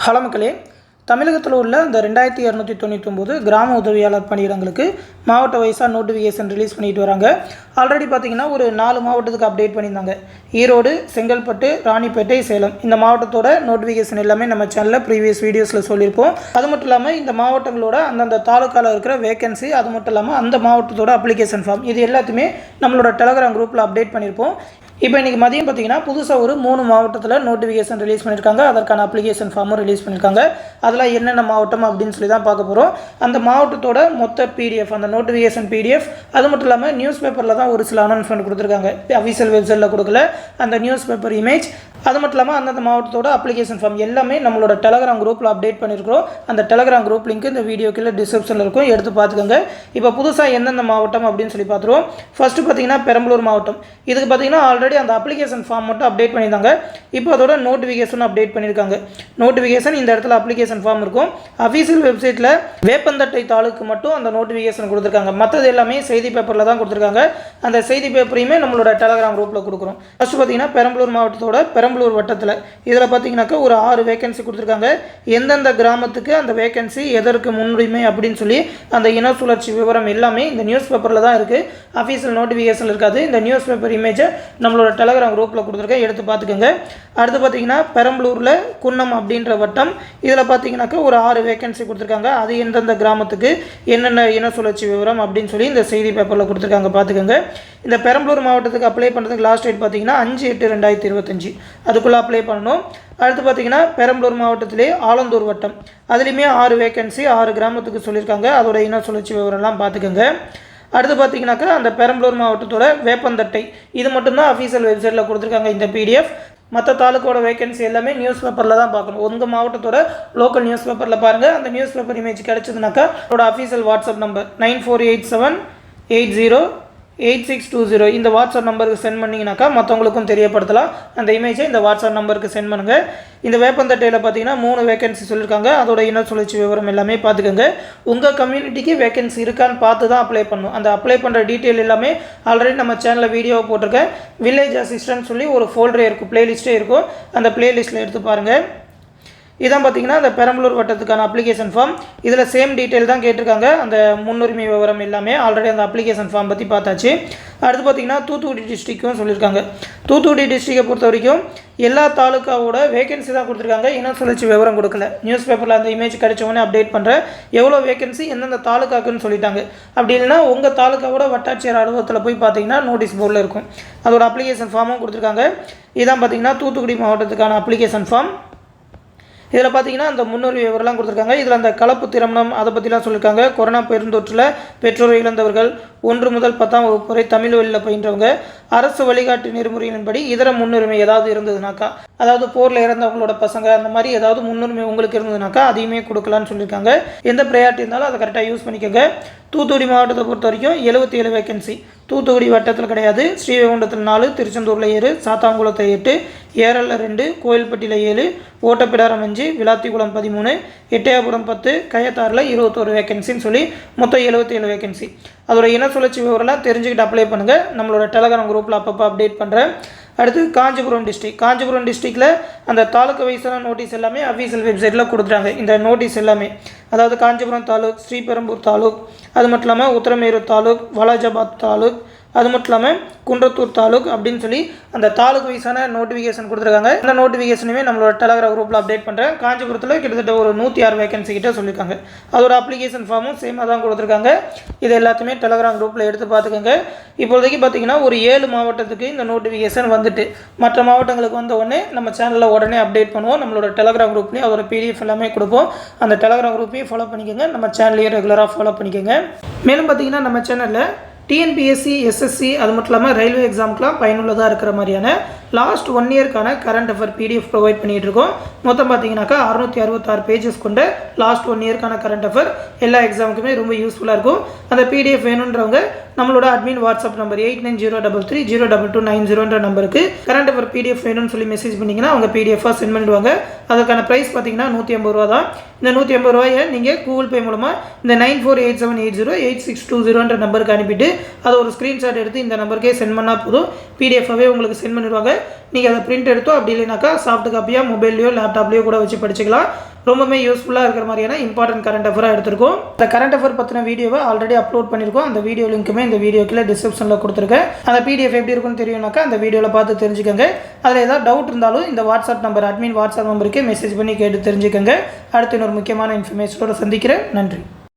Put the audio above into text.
Hello மக்களே, தமிழகத்தில் உள்ள இந்த 2299 கிராம உதவியாளர் பணியிடங்களுக்கு மாவட்ட வைஸாக நோட்டிஃபிகேஷன் ரிலீஸ் பண்ணிட்டு வராங்க. ஆல்ரெடி பார்த்தீங்கன்னா ஒரு 4 மாவட்டத்துக்கு அப்டேட் பண்ணியிருந்தாங்க. ஈரோடு, செங்கல்பட்டு, ராணிப்பேட்டை, சேலம் இந்த மாவட்டத்தோட நோட்டிஃபிகேஷன் எல்லாமே நம்ம சேனலில் ப்ரீவியஸ் வீடியோஸில் சொல்லியிருப்போம். அது மட்டும் இல்லாமல் இந்த மாவட்டங்களோட அந்தந்த தாலுக்காவில் இருக்கிற வேகன்சி, அது மட்டும் இல்லாமல் அந்த மாவட்டத்தோட அப்ளிகேஷன் ஃபார்ம் இது எல்லாத்தையுமே நம்மளோட டெலகிராம் குரூப்பில் அப்டேட் பண்ணியிருப்போம். இப்போ இன்றைக்கி மதியம் பார்த்தீங்கன்னா புதுசாக ஒரு 3 மாவட்டத்தில் நோட்டிஃபிகேஷன் ரிலீஸ் பண்ணியிருக்காங்க. அதற்கான அப்ளிகேஷன் ஃபார்மும் ரிலீஸ் பண்ணியிருக்காங்க. அதில் என்னென்ன மாவட்டம் அப்படின்னு சொல்லி தான் பார்க்க போகிறோம். அந்த மாவட்டத்தோட மொத்த பிடிஎஃப், அந்த நோட்டிஃபிகேஷன் பிடிஎஃப், அது மட்டும் இல்லாமல் நியூஸ் பேப்பரில் தான் ஒரு சில அனௌன்ஸ்மெண்ட் கொடுத்துருக்காங்க. அஃபிஷியல் வெப்சைட்டில் கொடுக்கல. அந்த நியூஸ் பேப்பர் இமேஜ், அது மட்டும் இல்லாமல் அந்தந்த மாவட்டத்தோட அப்ளிகேஷன் ஃபார்ம் எல்லாமே நம்மளோட டெலகிராம் குரூப்பில் அப்டேட் பண்ணியிருக்கிறோம். அந்த டெலகிராம் குரூப் லிங்க் இந்த வீடியோக்குள்ள டிஸ்கிரிப்ஷனில் இருக்கும், எடுத்து பார்த்துக்கோங்க. இப்போ புதுசாக எந்தெந்த மாவட்டம் அப்படின்னு சொல்லி பார்த்துருவோம். ஃபஸ்ட்டு பார்த்தீங்கன்னா பெரம்பலூர் மாவட்டம். இதுக்கு பார்த்தீங்கன்னா ஆல்ரெடி அந்த அப்ளிகேஷன் ஃபார்ம் மட்டும் அப்டேட் பண்ணியிருந்தாங்க. இப்போ அதோட நோட்டிஃபிகேஷன் அப்டேட் பண்ணியிருக்காங்க. நோட்டிஃபிகேஷன் இந்த இடத்துல அப்ளிகேஷன் ஃபார்ம் இருக்கும். அஃபீஷியல் வெப்சைட்டில் வேப்பந்தட்டை தாலுக்கு மட்டும் அந்த நோட்டிஃபிகேஷன் கொடுத்துருக்காங்க. மற்றது எல்லாமே செய்தி பேப்பரில் தான் கொடுத்துருக்காங்க. அந்த செய்தி பேப்பரையுமே நம்மளோட டெலகிராம் குரூப்பில் கொடுக்குறோம். ஃபஸ்ட்டு பார்த்தீங்கன்னா பெரம்பலூர் மாவட்டத்தோட பெரம்பலூர் வட்டத்தில் இதில் பார்த்தீங்கன்னாக்கா ஒரு 6 வேகன்சி கொடுத்துருக்காங்க. எந்தெந்த கிராமத்துக்கு அந்த வேகன்சி, எதற்கு முன்னுரிமை அப்படின்னு சொல்லி அந்த இன சுழற்சி விவரம் எல்லாமே இந்த நியூஸ் பேப்பரில் தான் இருக்குது. அஃபீஷியல் நோட்டிஃபிகேஷன் இருக்காது. இந்த நியூஸ் பேப்பர் இமேஜை நம்மளோட டெலகிராம் குரூப்பில் கொடுத்துருக்கேன், எடுத்து பார்த்துக்கோங்க. அடுத்து பார்த்தீங்கன்னா பெரம்பலூரில் குன்னம் அப்படின்ற வட்டம். இதில் பார்த்தீங்கன்னாக்கா ஒரு 6 வேகன்சி கொடுத்துருக்காங்க. அது எந்தெந்த கிராமத்துக்கு என்னென்ன இன சுழற்சி விவரம் அப்படின்னு சொல்லி இந்த செய்தி பேப்பரில் கொடுத்துருக்காங்க, பார்த்துக்கோங்க. இந்த பெரம்பலூர் மாவட்டத்துக்கு அப்ளை பண்ணுறதுக்கு லாஸ்ட் டேட் பார்த்தீங்கன்னா 5/8/2025 அதுக்குள்ளே அப்ளை பண்ணணும். அடுத்து பார்த்தீங்கன்னா பெரம்பலூர் மாவட்டத்திலே ஆலந்தூர் வட்டம், அதுலேயுமே 6 வேகன்சி 6 கிராமத்துக்கு சொல்லியிருக்காங்க. அதோட இன சுழற்சி விவரம்லாம் பார்த்துக்கோங்க. அடுத்து பார்த்தீங்கன்னாக்கா அந்த பெரம்பலூர் மாவட்டத்தோட வேப்பந்தட்டை, இது மட்டும்தான் அஃபீஷியல் வெப்சைட்டில் கொடுத்துருக்காங்க இந்த பிடிஎஃப். மற்ற தாலுக்கோட வேகன்சி எல்லாமே நியூஸ் பேப்பரில் தான் பார்க்கணும். உங்கள் மாவட்டத்தோட லோக்கல் நியூஸ் பேப்பரில் பாருங்கள். அந்த நியூஸ் பேப்பர் இமேஜ் கிடச்சதுனாக்கா அதோட அஃபீஷியல் வாட்ஸ்அப் நம்பர் 9487808620 இந்த வாட்ஸ்அப் நம்பருக்கு சென்ட் பண்ணிங்கனாக்கா மற்றவங்களுக்கும் தெரியப்படுத்தலாம். அந்த இமேஜை இந்த வாட்ஸ்அப் நம்பருக்கு சென்ட் பண்ணுங்கள். இந்த வேப்பந்தட்டையில் பார்த்தீங்கன்னா 3 வேகன்சி சொல்லியிருக்காங்க. அதோட இன சுழற்சி விவரம் எல்லாமே பார்த்துக்கோங்க. உங்கள் கம்யூனிட்டிக்கு வேகன்சி இருக்கான்னு பார்த்து தான் அப்ளை பண்ணணும். அந்த அப்ளை பண்ணுற டீட்டெயில் எல்லாமே ஆல்ரெடி நம்ம சேனலில் வீடியோவை போட்டிருக்கேன். வில்லேஜ் அசிஸ்டன்ட் சொல்லி ஒரு ஃபோல்டரே இருக்கும், பிளேலிஸ்ட்டே இருக்கும். அந்த பிளேலிஸ்ட்டில் எடுத்து பாருங்கள். இதான் பார்த்தீங்கன்னா அந்த பெரம்பலூர் வட்டத்துக்கான அப்ளிகேஷன் ஃபார்ம். இதில் சேம் டீட்டெயில் தான் கேட்டிருக்காங்க. அந்த முன்னுரிமை விவரம் எல்லாமே ஆல்ரெடி அந்த அப்ளிகேஷன் ஃபார்ம் பற்றி பார்த்தாச்சு. அடுத்து பார்த்தீங்கன்னா தூத்துக்குடி டிஸ்ட்ரிக்டும் சொல்லியிருக்காங்க. தூத்துக்குடி டிஸ்ட்ரிக்டை பொறுத்த வரைக்கும் எல்லா தாலுக்காவோட வேகன்சி தான் கொடுத்துருக்காங்க. இன சுழற்சி விவரம் கொடுக்கல. நியூஸ் பேப்பரில் அந்த இமேஜ் கிடைச்சவொடனே அப்டேட் பண்ணுறேன். எவ்வளோ வேகன்சி எந்தெந்த தாலுக்காக்குன்னு சொல்லிட்டாங்க. அப்படி இல்லைனா உங்கள் தாலுக்காவோட வட்டாட்சியர் அலுவலகத்தில் போய் பார்த்தீங்கன்னா நோட்டீஸ் போர்டில் இருக்கும். அதோட அப்ளிகேஷன் ஃபார்மும் கொடுத்துருக்காங்க. இதான் பார்த்தீங்கன்னா தூத்துக்குடி மாவட்டத்துக்கான அப்ளிகேஷன் ஃபார்ம். இதில் பார்த்தீங்கன்னா அந்த முன்னுரிமை விவரம்லாம் கொடுத்துருக்காங்க. இதில் அந்த கலப்பு திருமணம் அதை பற்றிலாம் சொல்லியிருக்காங்க. கொரோனா பெருந்தொற்றில் பெற்றோரை இழந்தவர்கள், 1 முதல் 10ஆம் வகுப்பு வரை தமிழ் வழியில் பயின்றவங்க, அரசு வழிகாட்டு நெறிமுறையின்படி இதர முன்னுரிமை ஏதாவது இருந்ததுனாக்கா, அதாவது போரில் இறந்தவங்களோட பசங்க அந்த மாதிரி ஏதாவது முன்னுரிமை உங்களுக்கு இருந்ததுனாக்கா அதையுமே கொடுக்கலான்னு சொல்லியிருக்காங்க. எந்த ப்ரையாரிட்டி இருந்தாலும் அதை கரெக்டாக யூஸ் பண்ணிக்கோங்க. தூத்துக்குடி மாவட்டத்தை பொறுத்த வரைக்கும் 77 வேகன்சி. தூத்துக்குடி வட்டத்தில் கிடையாது. ஸ்ரீவைகுண்டத்தில் 4, திருச்செந்தூரில் 7, சாத்தாங்குளத்தில் 8, ஏரலில் 2, கோயில்பட்டியில் 7, ஓட்டப்பிடாரம் 5, விளாத்திக்குளம் 13, எட்டயபுரம் 10, கயத்தாரில் 21 வேகன்சின்னு சொல்லி மொத்தம் 77 வேகன்சி. அதோட இன சுழற்சி விவரம்லாம் தெரிஞ்சுக்கிட்டு அப்ளை பண்ணுங்கள். நம்மளோட டெலகிராம் குரூப்பில் அப்பப்போ அப்டேட் பண்ணுறேன். அடுத்து காஞ்சிபுரம் டிஸ்ட்ரிக். காஞ்சிபுரம் டிஸ்ட்ரிக்டில் அந்த தாலுக்கு வைஸான நோட்டீஸ் எல்லாமே அஃபீஷியல் வெப்சைட்டில் கொடுத்துட்டாங்க. இந்த நோட்டீஸ் எல்லாமே அதாவது காஞ்சிபுரம் தாலுக், ஸ்ரீபெரும்பூர் தாலுக், அது மட்டும் இல்லாமல் உத்தரமேரூர் தாலுக், வாலாஜாபாத் தாலுக், அது மட்டும் இல்லாமல் குன்றத்தூர் தாலுக் அப்படின்னு சொல்லி அந்த தாலுக் வைஸான நோட்டிஃபிகேஷன் கொடுத்துருக்காங்க. அந்த நோட்டிஃபிகேஷனுமே நம்மளோட டெலகிராம் குரூப்பில் அப்டேட் பண்ணுறேன். காஞ்சிபுரத்தில் கிட்டத்தட்ட ஒரு 106 வேகன்சி கிட்ட சொல்லியிருக்காங்க. அதோட அப்ளிகேஷன் ஃபார்மும் சேமாக தான் கொடுத்துருக்காங்க. இது எல்லாத்தையுமே டெலகிராம் குரூப்பில் எடுத்து பார்த்துக்கோங்க. இப்போதைக்கு பார்த்தீங்கன்னா ஒரு 7 மாவட்டத்துக்கு இந்த நோட்டிஃபிகேஷன் வந்துட்டு மற்ற மாவட்டங்களுக்கு வந்த உடனே நம்ம சேனலில் உடனே அப்டேட் பண்ணுவோம். நம்மளோட டெலகிராம் குரூப்லேயும் அதோட பிடிஎஃப் எல்லாமே கொடுப்போம். அந்த டெலகிராம் குரூப்பையும் ஃபாலோ பண்ணிக்கோங்க. நம்ம சேனலையும் ரெகுலராக ஃபாலோ பண்ணிக்கோங்க. மேலும் பார்த்தீங்கன்னா நம்ம சேனலில் டிஎன்பிஎஸ்சி, எஸ்எஸ்சி, அது மட்டும் இல்லாமல் ரயில்வே எக்ஸாமுக்குலாம் பயனுள்ளதாக இருக்கிற மாதிரியான லாஸ்ட் 1 இயர்க்கான கரண்ட் அஃபேர் பிடிஎஃப் ப்ரொவைட் பண்ணிகிட்டு இருக்கோம். மொத்தம் பார்த்தீங்கன்னாக்கா 666 பேஜஸ் கொண்ட லாஸ்ட் 1 இயர்க்கான கரண்ட் அஃபேர் எல்லா எக்ஸாமுக்குமே ரொம்ப யூஸ்ஃபுல்லாக இருக்கும். அந்த பிடிஎஃப் வேணுன்றவங்க நம்மளோட அட்மின் வாட்ஸ்அப் நம்பர் 8903302290 நம்பருக்கு கரண்ட் அஃபேர் பிடிஎஃப் வேணும்னு சொல்லி மெசேஜ் பண்ணிங்கன்னா அவங்க பிடிஎஃபாக சென்ட் பண்ணிடுவாங்க. அதுக்கான ப்ரைஸ் பார்த்தீங்கன்னா 150 ரூபா தான். இந்த 150 ரூபாயை நீங்கள் கூகுள் பே மூலமாக இந்த 9487808620 நம்பருக்கு அனுப்பிட்டு அதை ஒரு ஸ்க்ரீன்ஷாட் எடுத்து இந்த நம்பருக்கே சென்ட் பண்ணால் போதும். பிடிஎஃபாகவே உங்களுக்கு சென்ட் பண்ணிடுவாங்க. நீங்கள் அதை பிரிண்ட் எடுத்தோ அப்படி இல்லைனாக்கா சாஃப்ட் காப்பியாக மொபைல்லையோ லேப்டாப்லேயோ கூட வச்சு படிச்சுக்கலாம். ரொம்பவே யூஸ்ஃபுல்லாக இருக்கிற மாதிரியான இம்பார்ட்டன்ட் கரண்ட் அஃபராக எடுத்திருக்கோம். இந்த கரண்ட் அஃபர் பற்றின வீடியோவை ஆல்ரெடி அப்லோட் பண்ணியிருக்கோம். அந்த வீடியோ லிங்க்குமே இந்த வீடியோக்குள்ள டிஸ்கிரிப்ஷனில் கொடுத்துருக்கேன். அந்த பிடிஎஃப் எப்படி இருக்குன்னு தெரியும்னாக்கா அந்த வீடியோவில் பார்த்து தெரிஞ்சுக்கோங்க. அதில் ஏதாவது டவுட் இருந்தாலும் இந்த வாட்ஸ்அப் நம்பர் அட்மின் வாட்ஸ்அப் நம்பருக்கு மெசேஜ் பண்ணி கேட்டு தெரிஞ்சுக்கோங்க. அடுத்து இன்னொரு முக்கியமான இன்ஃபர்மேஷனோட சந்திக்கிறேன். நன்றி.